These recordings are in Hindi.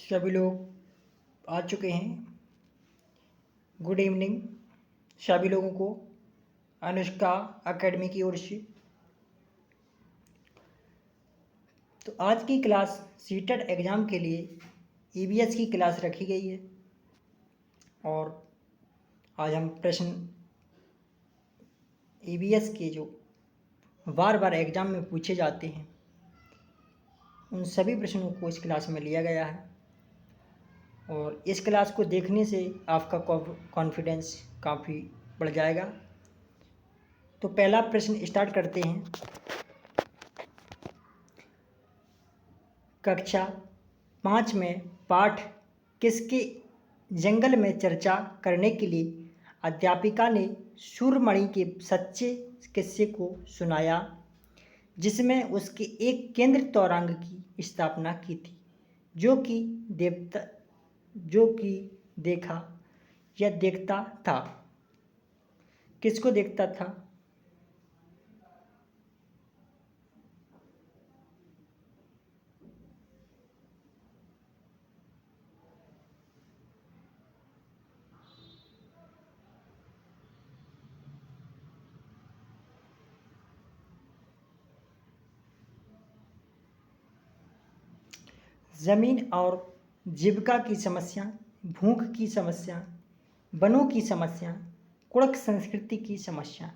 सभी लोग आ चुके हैं। गुड इवनिंग सभी लोगों को अनुष्का एकेडमी की ओर से। तो आज की क्लास सीटेट एग्ज़ाम के लिए ईवीएस की क्लास रखी गई है और आज हम प्रश्न ईवीएस के जो बार बार एग्ज़ाम में पूछे जाते हैं उन सभी प्रश्नों को इस क्लास में लिया गया है और इस क्लास को देखने से आपका कॉन्फिडेंस काफ़ी बढ़ जाएगा। तो पहला प्रश्न स्टार्ट करते हैं। कक्षा 5 में पाठ किसके जंगल में चर्चा करने के लिए अध्यापिका ने सूरमणि के सच्चे किस्से को सुनाया जिसमें उसके एक केंद्र तौरंग की स्थापना की थी जो कि देखता था। किसको देखता था? जमीन और जीविका की समस्या, भूख की समस्या, वनों की समस्या, कुड़क संस्कृति की समस्या।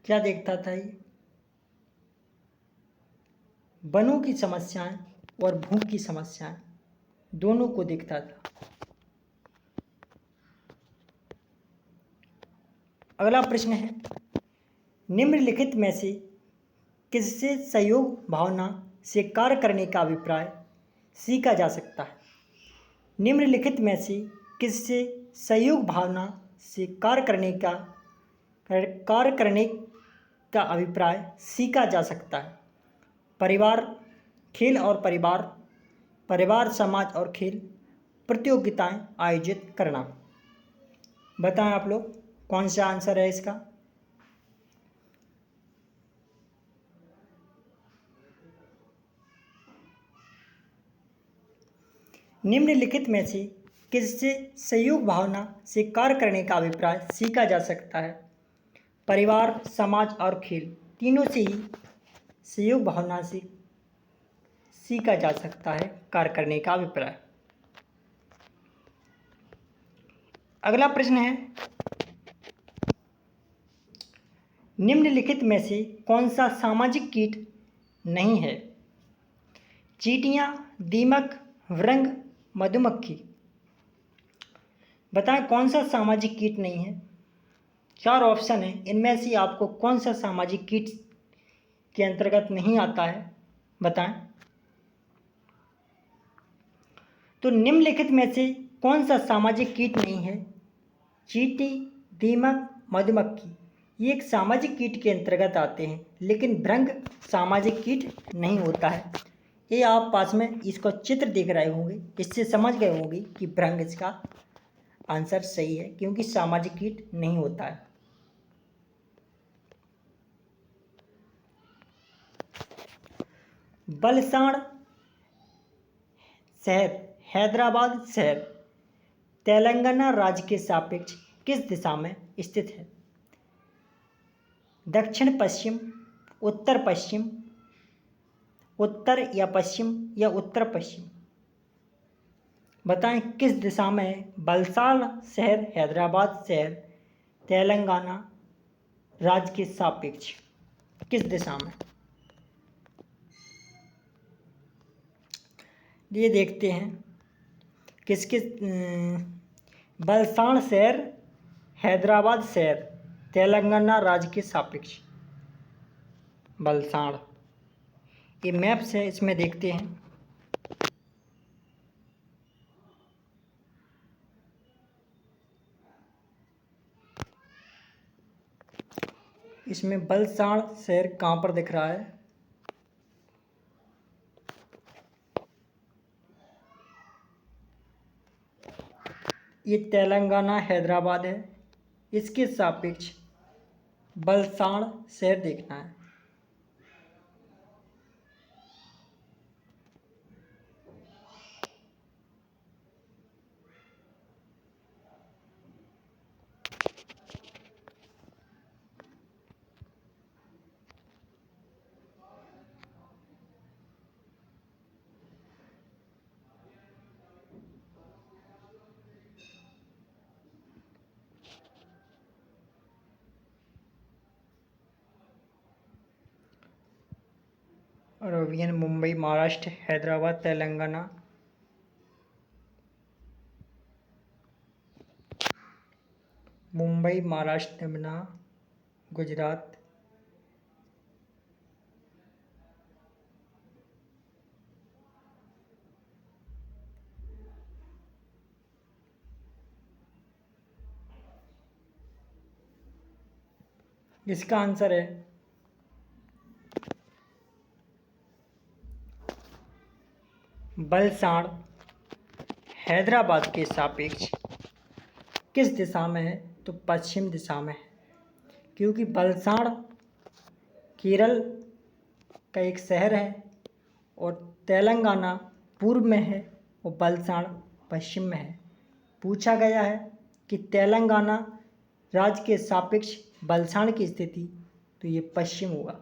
क्या देखता था ये? वनों की समस्याएं और भूख की समस्याएं दोनों को देखता था। अगला प्रश्न है, निम्नलिखित में से किससे सहयोग भावना से कार्य करने का अभिप्राय सीखा जा सकता है? निम्नलिखित में से किससे सहयोग भावना से कार्य करने का अभिप्राय सीखा जा सकता है? परिवार, खेल और परिवार, समाज और खेल, प्रतियोगिताएं आयोजित करना। बताएं आप लोग कौन सा आंसर है इसका? निम्नलिखित में से किससे सहयोग भावना से कार्य करने का अभिप्राय सीखा जा सकता है? परिवार, समाज और खेल, तीनों से ही सहयोग भावना से सीखा जा सकता है कार्य करने का अभिप्राय। अगला प्रश्न है, निम्नलिखित में से कौन सा सामाजिक कीट नहीं है? चींटियां, दीमक, व्रंग, मधुमक्खी। बताएं कौन सा सामाजिक कीट नहीं है? 4 ऑप्शन है, इनमें से आपको कौन सा सामाजिक कीट के अंतर्गत नहीं आता है बताएं। तो निम्नलिखित में से कौन सा सामाजिक कीट नहीं है? चींटी, दीमक, मधुमक्खी ये एक सामाजिक कीट के अंतर्गत आते हैं, लेकिन भृंग सामाजिक कीट नहीं होता है। ये आप पास में इसको चित्र देख रहे होंगे, इससे समझ गए होंगे कि भृंग इसका आंसर सही है क्योंकि सामाजिक कीट नहीं होता है। बलसाड़ शहर हैदराबाद शहर तेलंगाना राज्य के सापेक्ष किस दिशा में स्थित है? दक्षिण पश्चिम, उत्तर पश्चिम, उत्तर या पश्चिम या उत्तर पश्चिम। बताएं किस दिशा में बलसाड़ शहर हैदराबाद शहर तेलंगाना राज्य के सापेक्ष किस दिशा में? ये देखते हैं किस बलसाड़ शहर हैदराबाद शहर तेलंगाना राज्य के सापेक्ष। बलसाड़ ये मैप्स है, इसमें देखते हैं। इसमें बलसाड़ शहर कहाँ पर दिख रहा है? ये तेलंगाना हैदराबाद है। इसके सापेक्ष बलसाड़ शहर देखना है। और ऑप्शन मुंबई महाराष्ट्र, हैदराबाद तेलंगाना, मुंबई महाराष्ट्र में गुजरात, इसका आंसर है बलसाड़ हैदराबाद के सापेक्ष किस दिशा में है, तो पश्चिम दिशा में है, क्योंकि बलसाड़ केरल का एक शहर है और तेलंगाना पूर्व में है और बलसाड़ पश्चिम में है। पूछा गया है कि तेलंगाना राज्य के सापेक्ष बलसाड़ की स्थिति, तो ये पश्चिम होगा।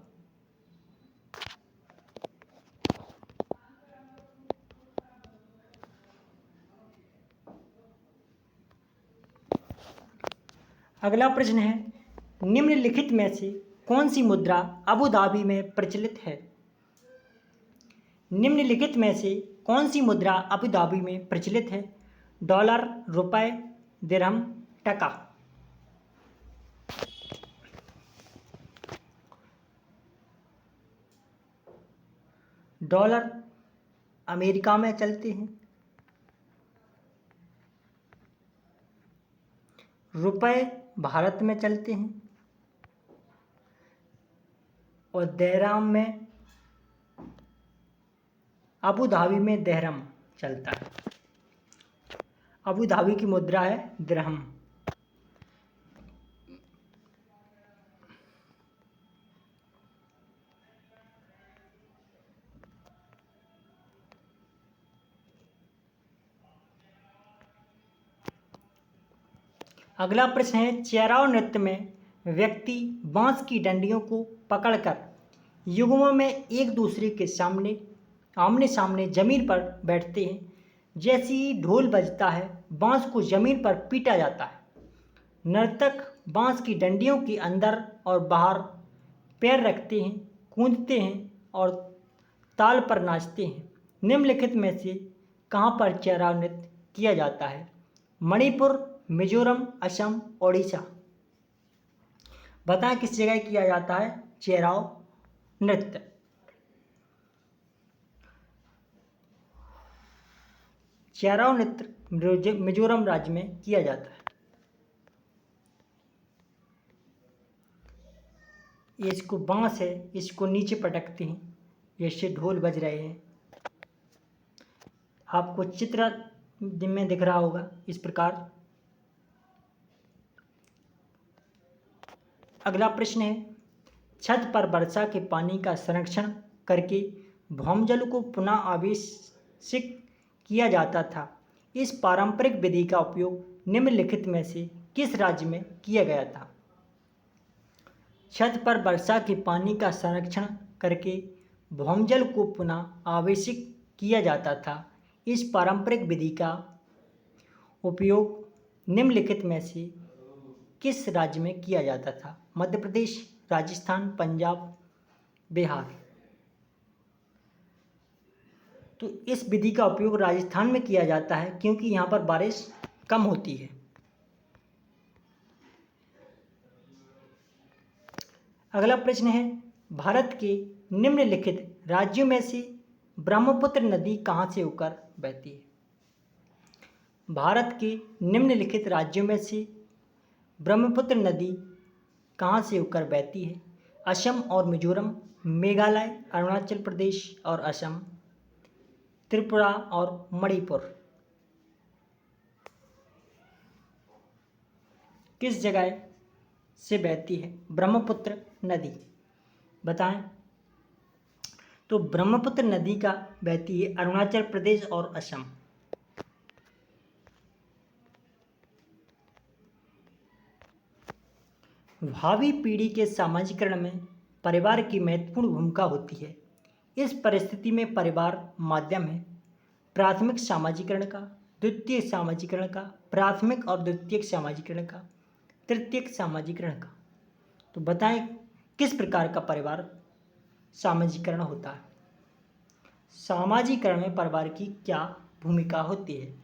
अगला प्रश्न है, निम्नलिखित में से कौन सी मुद्रा अबू धाबी में प्रचलित है? निम्नलिखित में से कौन सी मुद्रा अबू धाबी में प्रचलित है? डॉलर, रुपए, दिरहम, टका। डॉलर अमेरिका में चलते हैं, रुपए भारत में चलते हैं और दिरहम में अबू धाबी में दिरहम चलता है। अबू धाबी की मुद्रा है दिरहम। अगला प्रश्न है, चेराव नृत्य में व्यक्ति बांस की डंडियों को पकड़कर युग्मों में एक दूसरे के सामने आमने सामने जमीन पर बैठते हैं। जैसे ही ढोल बजता है, बांस को जमीन पर पीटा जाता है। नर्तक बांस की डंडियों के अंदर और बाहर पैर रखते हैं, कूदते हैं और ताल पर नाचते हैं। निम्नलिखित में से कहाँ पर चेराव नृत्य किया जाता है? मणिपुर, मिजोरम, असम, ओडिशा। बताएं किस जगह किया जाता है चेराव नृत्य? चेराव नृत्य मिजोरम राज्य में किया जाता है। ये इसको बांस है, इसको नीचे पटकते हैं, जैसे ढोल बज रहे हैं। आपको चित्र में दिख रहा होगा इस प्रकार। अगला प्रश्न है, छत पर वर्षा के पानी का संरक्षण करके भौमजल को पुनः आवेशित किया जाता था। इस पारंपरिक विधि का उपयोग निम्नलिखित में से किस राज्य में किया गया था? छत पर वर्षा के पानी का संरक्षण करके भौमजल को पुनः आवेशित किया जाता था। इस पारंपरिक विधि का उपयोग निम्नलिखित में से किस राज्य में किया जाता था? मध्य प्रदेश, राजस्थान, पंजाब, बिहार। तो इस विधि का उपयोग राजस्थान में किया जाता है क्योंकि यहाँ पर बारिश कम होती है। अगला प्रश्न है, भारत के निम्नलिखित राज्यों में से ब्रह्मपुत्र नदी कहाँ से होकर बहती है? भारत के निम्नलिखित राज्यों में से ब्रह्मपुत्र नदी कहाँ से होकर बहती है? असम और मिजोरम, मेघालय, अरुणाचल प्रदेश और असम, त्रिपुरा और मणिपुर। किस जगह से बहती है ब्रह्मपुत्र नदी? बताएं। तो ब्रह्मपुत्र नदी का बहती है अरुणाचल प्रदेश और असम। भावी पीढ़ी के सामाजिकरण में परिवार की महत्वपूर्ण भूमिका होती है। इस परिस्थिति में परिवार माध्यम है प्राथमिक सामाजिकरण का, द्वितीयक सामाजिकरण का, प्राथमिक और द्वितीयक सामाजिकरण का, तृतीयक सामाजिकरण का। तो बताएं किस प्रकार का परिवार सामाजिकरण होता है? सामाजिकरण में परिवार की क्या भूमिका होती है?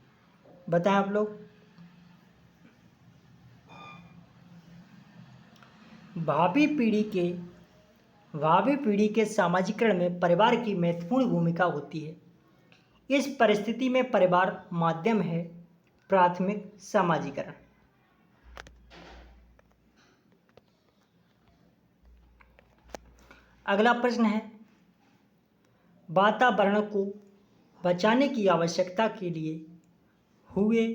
बताएं आप लोग। भावी पीढ़ी के सामाजिकरण में परिवार की महत्वपूर्ण भूमिका होती है। इस परिस्थिति में परिवार माध्यम है प्राथमिक सामाजिकरण। अगला प्रश्न है, वातावरण को बचाने की आवश्यकता के लिए हुए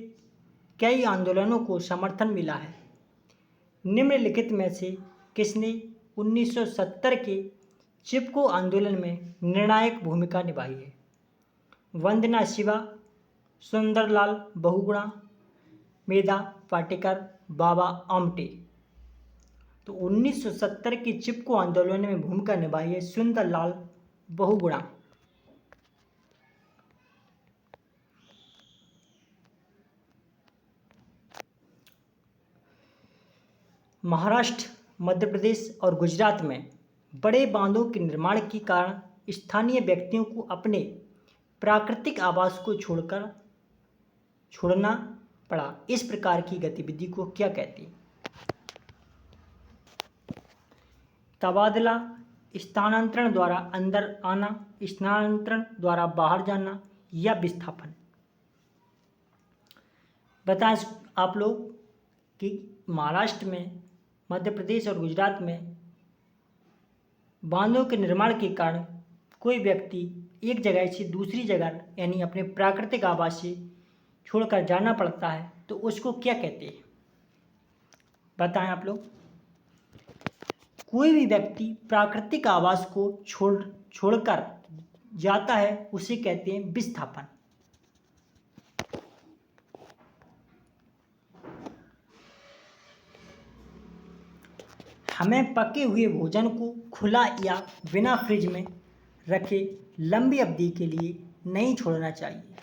कई आंदोलनों को समर्थन मिला है। निम्नलिखित में से किसने 1970 के चिपको आंदोलन में निर्णायक भूमिका निभाई है? वंदना शिवा, सुंदरलाल बहुगुणा, मेधा पाटेकर, बाबा आमटे। तो 1970 के चिपको आंदोलन में भूमिका निभाई है सुंदरलाल बहुगुणा। महाराष्ट्र, मध्य प्रदेश और गुजरात में बड़े बांधों के निर्माण के कारण स्थानीय व्यक्तियों को अपने प्राकृतिक आवास को छोड़ना पड़ा। इस प्रकार की गतिविधि को क्या कहते हैं? तबादला, स्थानांतरण द्वारा अंदर आना, स्थानांतरण द्वारा बाहर जाना या विस्थापन। बताएं आप लोग कि महाराष्ट्र में, मध्य प्रदेश और गुजरात में बांधों के निर्माण के कारण कोई व्यक्ति एक जगह से दूसरी जगह यानी अपने प्राकृतिक आवास से छोड़कर जाना पड़ता है तो उसको क्या कहते हैं? बताएं आप लोग। कोई भी व्यक्ति प्राकृतिक आवास को छोड़कर जाता है उसे कहते हैं विस्थापन। हमें पके हुए भोजन को खुला या बिना फ्रिज में रखे लंबी अवधि के लिए नहीं छोड़ना चाहिए।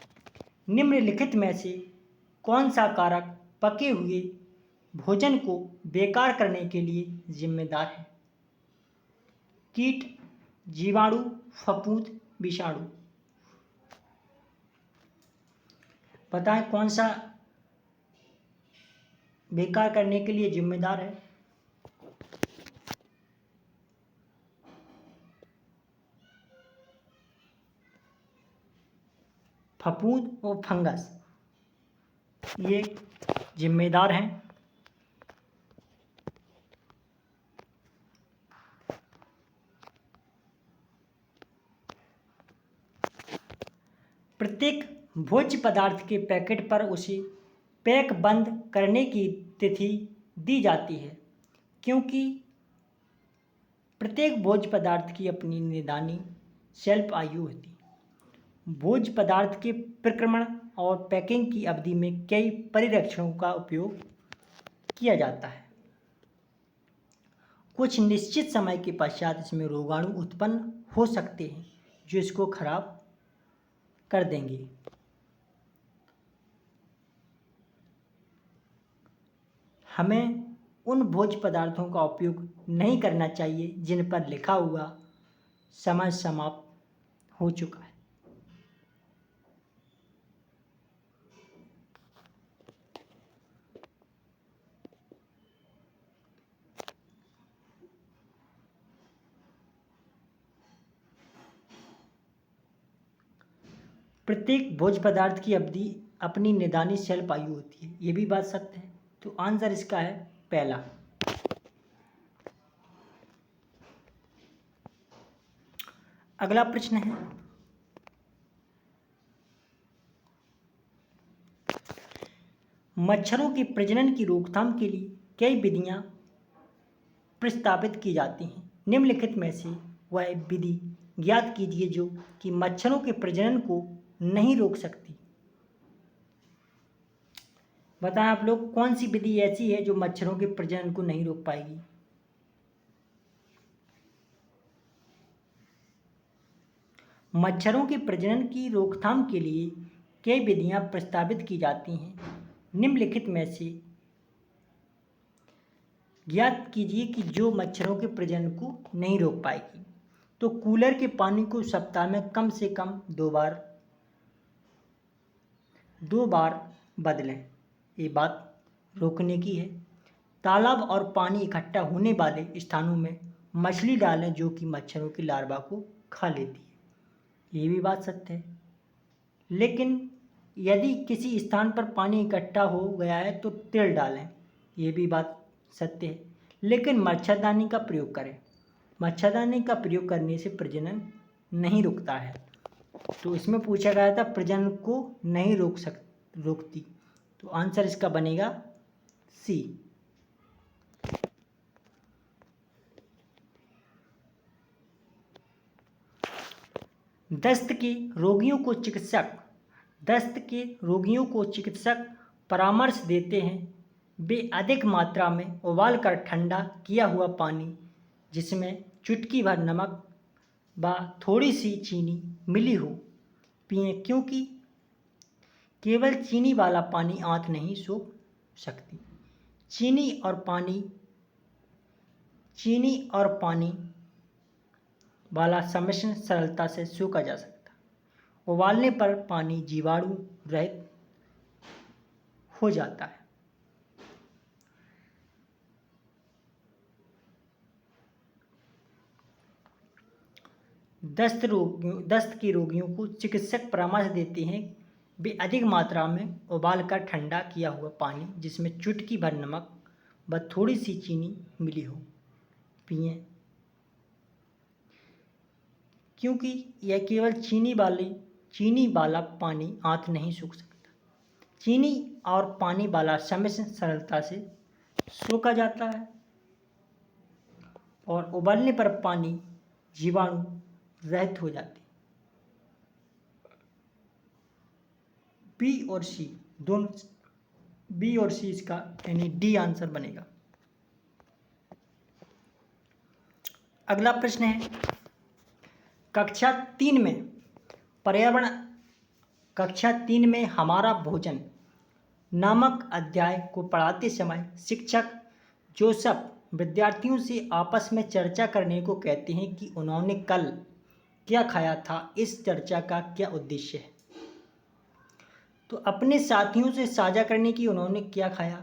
निम्नलिखित में से कौन सा कारक पके हुए भोजन को बेकार करने के लिए जिम्मेदार है? कीट, जीवाणु, फफूंद, विषाणु। बताएं कौन सा बेकार करने के लिए जिम्मेदार है? फफूंद और फंगस ये जिम्मेदार हैं। प्रत्येक भोज्य पदार्थ के पैकेट पर उसे पैक बंद करने की तिथि दी जाती है क्योंकि प्रत्येक भोज्य पदार्थ की अपनी निदानी शेल्फ आयु होती है। भोज्य पदार्थ के प्रक्रमण और पैकिंग की अवधि में कई परिरक्षणों का उपयोग किया जाता है। कुछ निश्चित समय के पश्चात इसमें रोगाणु उत्पन्न हो सकते हैं जो इसको खराब कर देंगे। हमें उन भोज्य पदार्थों का उपयोग नहीं करना चाहिए जिन पर लिखा हुआ समय समाप्त हो चुका है। प्रत्येक भोज्य पदार्थ की अवधि अपनी निदानी शेल्फ आयु होती है, ये भी बात सत्य है। तो आंसर इसका है पहला। अगला प्रश्न है, मच्छरों के प्रजनन की रोकथाम के लिए कई विधियां प्रस्तावित की जाती हैं। निम्नलिखित में से वह विधि ज्ञात कीजिए जो कि मच्छरों के प्रजनन को नहीं रोक सकती। बताएं आप लोग, कौन सी विधि ऐसी है जो मच्छरों के प्रजनन को नहीं रोक पाएगी? मच्छरों के प्रजनन की रोकथाम के लिए कई विधियां प्रस्तावित की जाती हैं। निम्नलिखित में से ज्ञात कीजिए कि जो मच्छरों के प्रजनन को नहीं रोक पाएगी। तो कूलर के पानी को सप्ताह में कम से कम दो बार बदलें, ये बात रोकने की है। तालाब और पानी इकट्ठा होने वाले स्थानों में मछली डालें जो कि मच्छरों की लार्वा को खा लेती है, ये भी बात सत्य है। लेकिन यदि किसी स्थान पर पानी इकट्ठा हो गया है तो तेल डालें, ये भी बात सत्य है। लेकिन मच्छरदानी का प्रयोग करें, मच्छरदानी का प्रयोग करने से प्रजनन नहीं रुकता है। तो इसमें पूछा गया था प्रजनन को नहीं रोकती, तो आंसर इसका बनेगा सी। दस्त के रोगियों को चिकित्सक परामर्श देते हैं वे अधिक मात्रा में उबालकर ठंडा किया हुआ पानी जिसमें चुटकी भर नमक व थोड़ी सी चीनी मिली हो पिएं, क्योंकि केवल चीनी वाला पानी आंत नहीं सूख सकती। चीनी और पानी वाला सम्मिश्रण सरलता से सूखा जा सकता है। उबालने पर पानी जीवाणु रहित हो जाता है। दस्त के रोगियों को चिकित्सक परामर्श देते हैं वे अधिक मात्रा में उबालकर ठंडा किया हुआ पानी जिसमें चुटकी भर नमक व थोड़ी सी चीनी मिली हो पिएं, क्योंकि यह केवल चीनी वाला पानी आंत नहीं सूख सकता। चीनी और पानी वाला सम्मिश्रण सरलता से सोखा जाता है और उबलने पर पानी जीवाणु रहित हो जाती है। बी और सी इसका यानी डी आंसर बनेगा। अगला प्रश्न है कक्षा 3 में हमारा भोजन नामक अध्याय को पढ़ाते समय शिक्षक जोसेफ विद्यार्थियों से आपस में चर्चा करने को कहते हैं कि उन्होंने कल क्या खाया था। इस चर्चा का क्या उद्देश्य है? तो अपने साथियों से साझा करने की उन्होंने क्या खाया,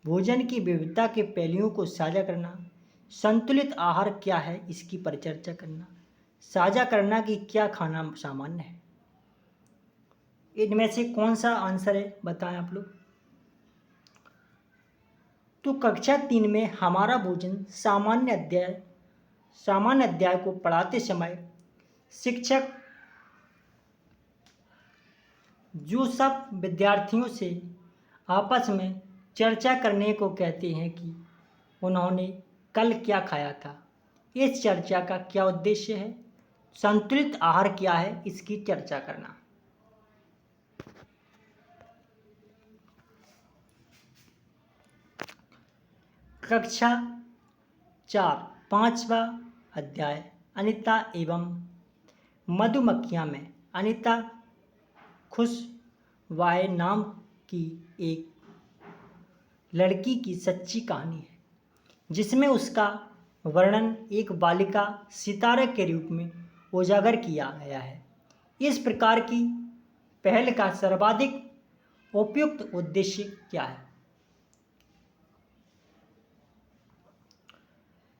भोजन की विविधता के पहलुओं को साझा करना, संतुलित आहार क्या है इसकी परिचर्चा करना, साझा करना कि क्या खाना सामान्य है। इनमें से कौन सा आंसर है बताएं आप लोग। तो कक्षा 3 में हमारा भोजन सामान्य अध्याय को पढ़ाते समय शिक्षक जो सब विद्यार्थियों से आपस में चर्चा करने को कहते हैं कि उन्होंने कल क्या खाया था। इस चर्चा का क्या उद्देश्य है, संतुलित आहार क्या है इसकी चर्चा करना। कक्षा 4 5वां अध्याय अनिता एवं मधुमक्खियां में अनिता खुशवाय नाम की एक लड़की की सच्ची कहानी है जिसमें उसका वर्णन एक बालिका सितारे के रूप में उजागर किया गया है। इस प्रकार की पहल का सर्वाधिक उपयुक्त उद्देश्य क्या है?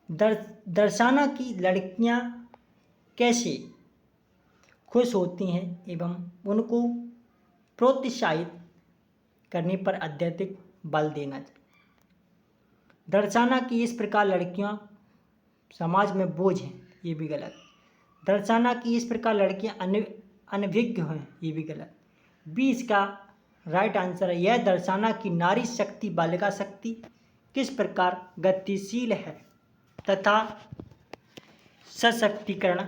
दर्शाना कि लड़कियां कैसे खुश होती हैं एवं उनको प्रोत्साहित करने पर अत्यधिक बल देना चाहिए। दर्शाना कि इस प्रकार लड़कियां समाज में बोझ हैं, ये भी गलत। दर्शाना कि इस प्रकार लड़कियां अनभिज्ञ हैं, ये भी गलत। बी इसका राइट आंसर है। यह दर्शाना कि नारी शक्ति बालिका शक्ति किस प्रकार गतिशील है तथा सशक्तिकरण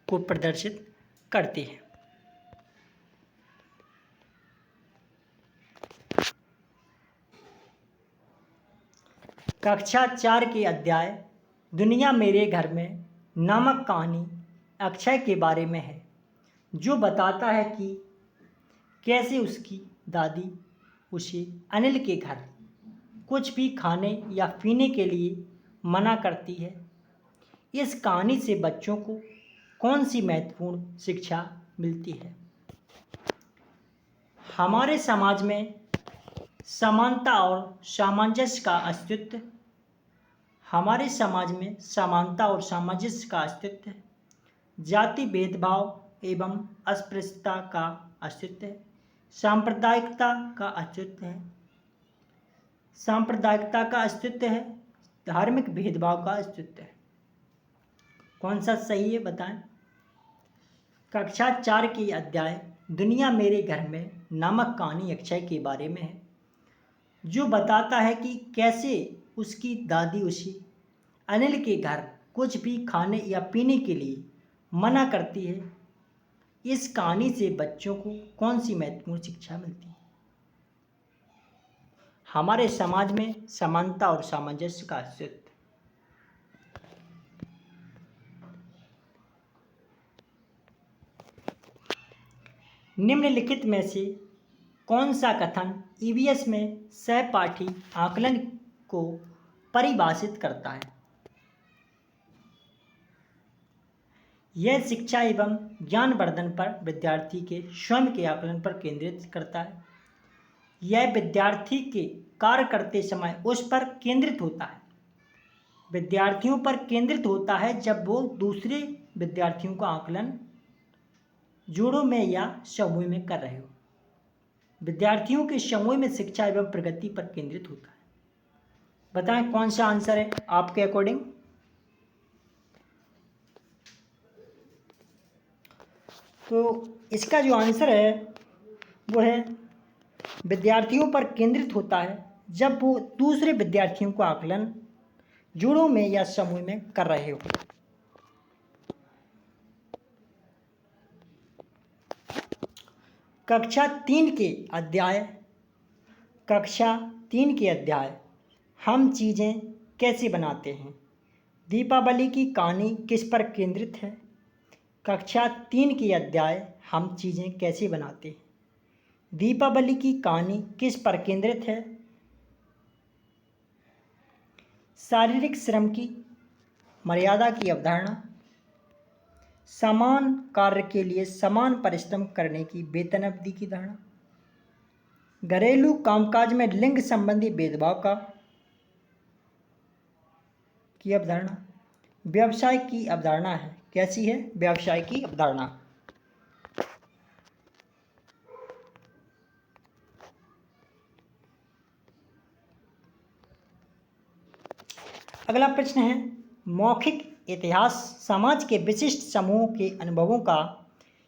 को प्रदर्शित करती है। कक्षा 4 के अध्याय दुनिया मेरे घर में नामक कहानी अक्षय के बारे में है, जो बताता है कि कैसे उसकी दादी उसे अनिल के घर कुछ भी खाने या पीने के लिए मना करती है। इस कहानी से बच्चों को कौन सी महत्वपूर्ण शिक्षा मिलती है? हमारे समाज में समानता और सामंजस्य का अस्तित्व हमारे समाज में समानता और सामंजस्य का अस्तित्व है। जाति भेदभाव एवं अस्पृश्यता का अस्तित्व है। सांप्रदायिकता का अस्तित्व है। सांप्रदायिकता का अस्तित्व है। धार्मिक भेदभाव का अस्तित्व है। कौन सा सही है बताएं? कक्षा 4 की अध्याय दुनिया मेरे घर में नामक कहानी अक्षय के बारे में है, जो बताता है कि कैसे उसकी दादी उसे अनिल के घर कुछ भी खाने या पीने के लिए मना करती है। इस कहानी से बच्चों को कौन सी महत्वपूर्ण शिक्षा मिलती है? हमारे समाज में समानता और सामंजस्य का अस्तित्व। निम्नलिखित में से कौन सा कथन ईवीएस में सहपाठी आकलन को परिभाषित करता है? यह शिक्षा एवं ज्ञानवर्धन पर विद्यार्थी के स्वयं के आकलन पर केंद्रित करता है। यह विद्यार्थी के कार्य करते समय उस पर केंद्रित होता है। विद्यार्थियों पर केंद्रित होता है जब वो दूसरे विद्यार्थियों का आकलन जोड़ों में या समूह में कर रहे हो। विद्यार्थियों के समूह में शिक्षा एवं प्रगति पर केंद्रित होता है। बताएं कौन सा आंसर है आपके अकॉर्डिंग? तो इसका जो आंसर है वो है विद्यार्थियों पर केंद्रित होता है जब वो दूसरे विद्यार्थियों का आकलन जोड़ों में या समूह में कर रहे हो। कक्षा 3 के अध्याय हम चीज़ें कैसे बनाते हैं दीपावली की कहानी किस पर केंद्रित है? कक्षा 3 के अध्याय हम चीज़ें कैसे बनाते हैं दीपावली की कहानी किस पर केंद्रित है? शारीरिक श्रम की मर्यादा की अवधारणा, समान कार्य के लिए समान परिश्रम करने की वेतन अवधि की धारणा, घरेलू कामकाज में लिंग संबंधी भेदभाव की अवधारणा, व्यवसाय की अवधारणा है। कैसी है? व्यवसाय की अवधारणा। अगला प्रश्न है मौखिक इतिहास समाज के विशिष्ट समूह के अनुभवों का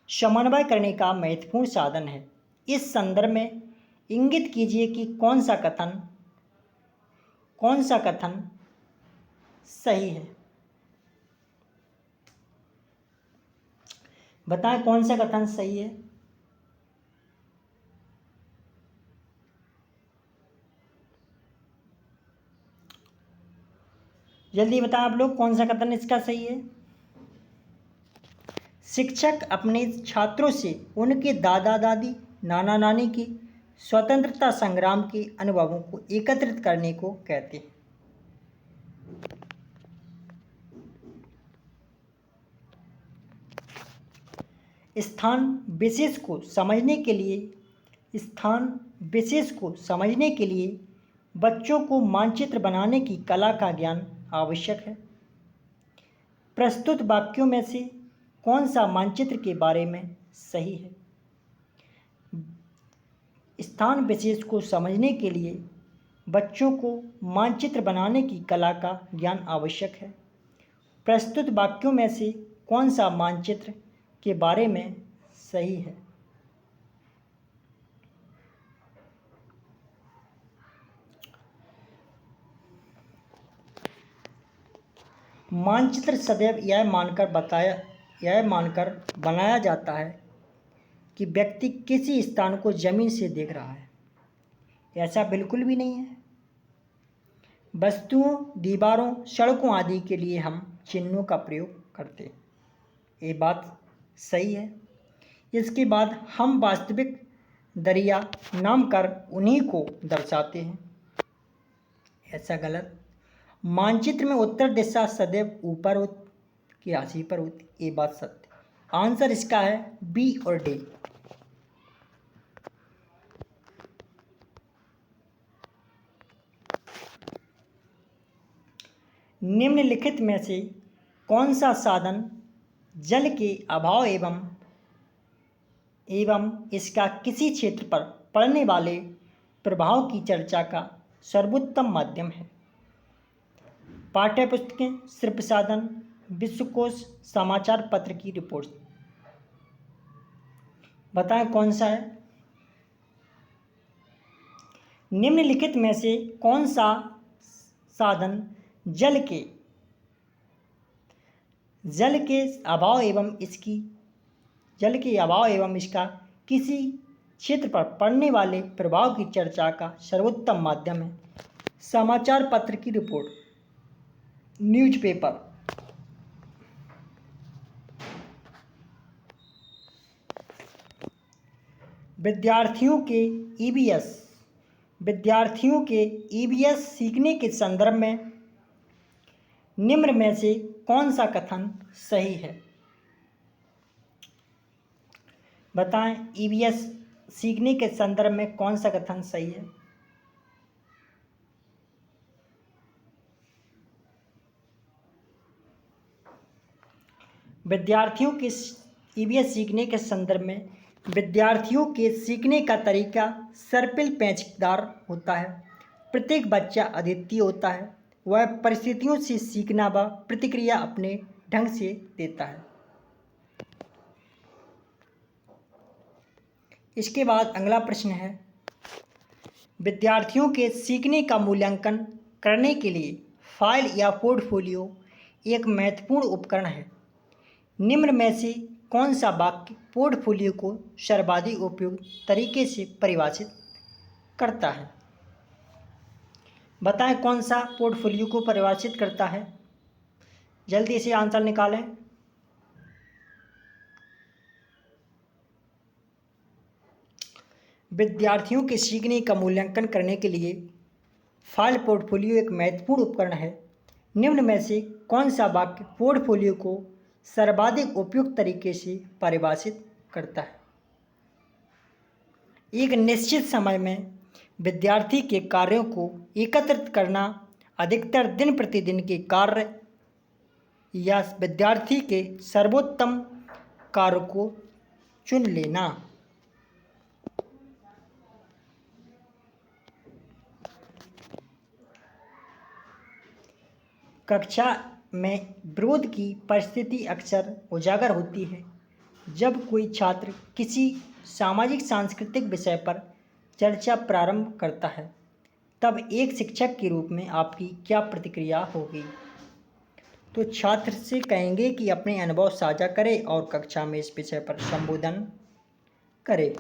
समन्वय करने का महत्वपूर्ण साधन है। इस संदर्भ में इंगित कीजिए कि कौन सा कथन सही है। बताएं कौन सा कथन सही है? जल्दी बताएं आप लोग कौन सा कथन इसका सही है। शिक्षक अपने छात्रों से उनके दादा दादी नाना नानी की स्वतंत्रता संग्राम के अनुभवों को एकत्रित करने को कहते हैं। स्थान विशेष को समझने के लिए बच्चों को मानचित्र बनाने की कला का ज्ञान आवश्यक है। प्रस्तुत वाक्यों में से कौन सा मानचित्र के बारे में सही है? स्थान विशेष को समझने के लिए बच्चों को मानचित्र बनाने की कला का ज्ञान आवश्यक है। प्रस्तुत वाक्यों में से कौन सा मानचित्र के बारे में सही है? मानचित्र सदैव यह मानकर बनाया जाता है कि व्यक्ति किसी स्थान को जमीन से देख रहा है। ऐसा बिल्कुल भी नहीं है। वस्तुओं, दीवारों, सड़कों आदि के लिए हम चिन्हों का प्रयोग करते हैं, ये बात सही है। इसके बाद हम वास्तविक दरिया नाम कर उन्हीं को दर्शाते हैं, ऐसा गलत। मानचित्र में उत्तर दिशा सदैव ऊपर की राशि पर होती, ये बात सत्य। आंसर इसका है बी और डी। निम्नलिखित में से कौन सा साधन जल के अभाव एवं इसका किसी क्षेत्र पर पड़ने वाले प्रभाव की चर्चा का सर्वोत्तम माध्यम है? पाठ्यपुस्तकें, सिर्फ साधन, विश्वकोश, समाचार पत्र की रिपोर्ट। बताएं कौन सा है? निम्नलिखित में से कौन सा साधन जल के अभाव एवं इसका किसी क्षेत्र पर पड़ने वाले प्रभाव की चर्चा का सर्वोत्तम माध्यम है? समाचार पत्र की रिपोर्ट, न्यूज़पेपर। विद्यार्थियों के ईवीएस सीखने के संदर्भ में निम्न में से कौन सा कथन सही है? बताएं, ईवीएस सीखने के संदर्भ में कौन सा कथन सही है? विद्यार्थियों के ईवीएस सीखने के संदर्भ में विद्यार्थियों के सीखने का तरीका सर्पिल पेचदार होता है। प्रत्येक बच्चा अद्वितीय होता है। वह परिस्थितियों से सीखना व प्रतिक्रिया अपने ढंग से देता है। इसके बाद अगला प्रश्न है, विद्यार्थियों के सीखने का मूल्यांकन करने के लिए फाइल या पोर्टफोलियो एक महत्वपूर्ण उपकरण है। निम्न में से कौन सा वाक्य पोर्टफोलियो को सर्वाधिक उपयुक्त तरीके से परिभाषित करता है? बताएं कौन सा पोर्टफोलियो को परिभाषित करता है? जल्दी से आंसर निकालें। विद्यार्थियों के सीखने का मूल्यांकन करने के लिए फाइल पोर्टफोलियो एक महत्वपूर्ण उपकरण है। निम्न में से कौन सा वाक्य पोर्टफोलियो को सर्वाधिक उपयुक्त तरीके से परिभाषित करता है? एक निश्चित समय में विद्यार्थी के कार्यों को एकत्रित करना, अधिकतर दिन प्रतिदिन के कार्य या विद्यार्थी के सर्वोत्तम कार्य को चुन लेना। कक्षा में विरोध की परिस्थिति अक्सर उजागर होती है जब कोई छात्र किसी सामाजिक सांस्कृतिक विषय पर चर्चा प्रारंभ करता है। तब एक शिक्षक के रूप में आपकी क्या प्रतिक्रिया होगी? तो छात्र से कहेंगे कि अपने अनुभव साझा करे और कक्षा में इस विषय पर संबोधन करे।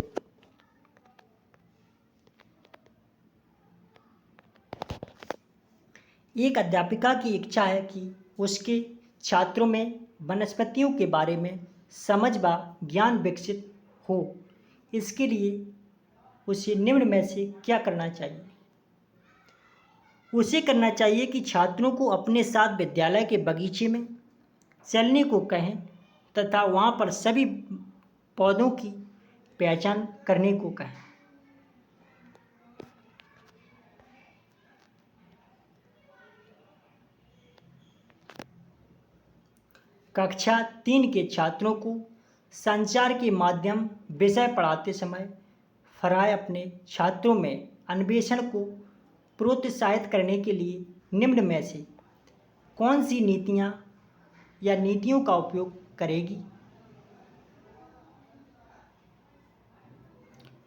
एक अध्यापिका की इच्छा है कि उसके छात्रों में वनस्पतियों के बारे में समझ व ज्ञान विकसित हो। इसके लिए उसे निम्न में से क्या करना चाहिए? उसे करना चाहिए कि छात्रों को अपने साथ विद्यालय के बगीचे में चलने को कहें तथा वहाँ पर सभी पौधों की पहचान करने को कहें। कक्षा 3 के छात्रों को संचार के माध्यम विषय पढ़ाते समय फराय अपने छात्रों में अन्वेषण को प्रोत्साहित करने के लिए निम्न में से कौन सी नीतियों का उपयोग करेगी?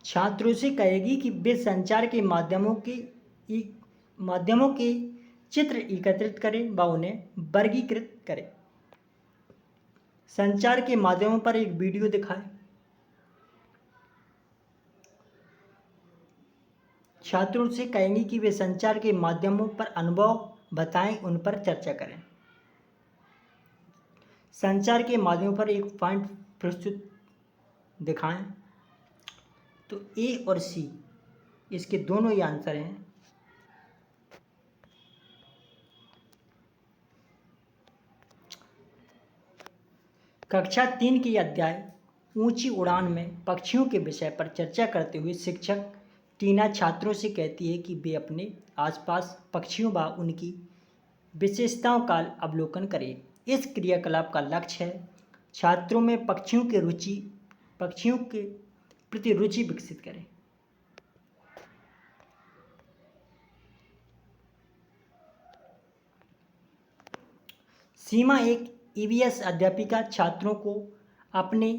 छात्रों से कहेगी कि वे संचार के माध्यमों के चित्र एकत्रित करें व उन्हें वर्गीकृत करें। संचार के माध्यमों पर एक वीडियो दिखाएं। छात्रों से कहेंगे कि वे संचार के माध्यमों पर अनुभव बताएं, उन पर चर्चा करें। संचार के माध्यमों पर एक पॉइंट प्रस्तुत दिखाएं। तो ए और सी इसके दोनों ही आंसर हैं। कक्षा 3 की अध्याय ऊंची उड़ान में पक्षियों के विषय पर चर्चा करते हुए शिक्षक टीना छात्रों से कहती है कि वे अपने आसपास पक्षियों व उनकी विशेषताओं का अवलोकन करें। इस क्रियाकलाप का लक्ष्य है छात्रों में पक्षियों के प्रति रुचि विकसित करें। सीमा एक ईवीएस अध्यापिका छात्रों को अपने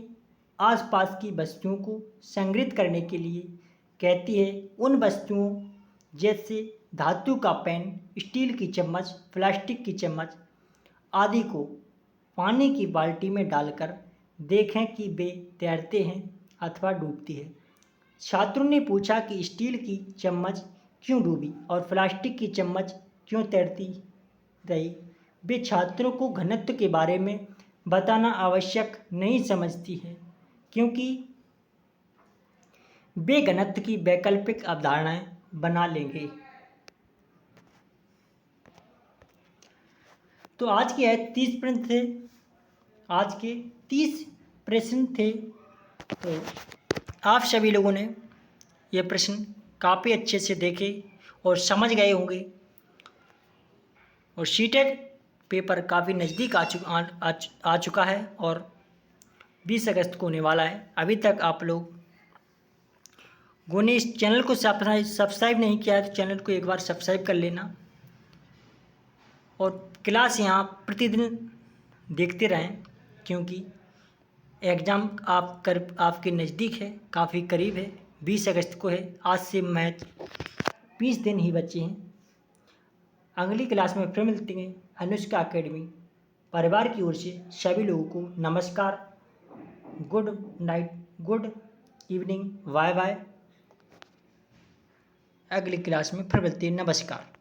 आसपास की वस्तुओं को संग्रहित करने के लिए कहती है। उन वस्तुओं जैसे धातु का पेन, स्टील की चम्मच, प्लास्टिक की चम्मच आदि को पानी की बाल्टी में डालकर देखें कि वे तैरते हैं अथवा डूबती है। छात्रों ने पूछा कि स्टील की चम्मच क्यों डूबी और प्लास्टिक की चम्मच क्यों तैरती रही। वे छात्रों को घनत्व के बारे में बताना आवश्यक नहीं समझती हैं, क्योंकि वे घनत्व की वैकल्पिक अवधारणाएं बना लेंगे। तो आज के 30 प्रश्न थे। आज के 30 प्रश्न थे। तो आप सभी लोगों ने ये प्रश्न काफ़ी अच्छे से देखे और समझ गए होंगे। और सीटेट पेपर काफ़ी नज़दीक आ चुका है और 20 अगस्त को होने वाला है। अभी तक आप लोगों ने इस चैनल को सब्सक्राइब नहीं किया है तो चैनल को एक बार सब्सक्राइब कर लेना और क्लास यहाँ प्रतिदिन देखते रहें, क्योंकि एग्ज़ाम आपके नज़दीक है, काफ़ी करीब है। 20 अगस्त को है। आज से मैच 20 दिन ही बचे हैं। अगली क्लास में फिर मिलते हैं। अनुष्का एकेडमी परिवार की ओर से सभी लोगों को नमस्कार, good night, good evening, bye bye. अगली क्लास में फिर मिलते हैं। नमस्कार।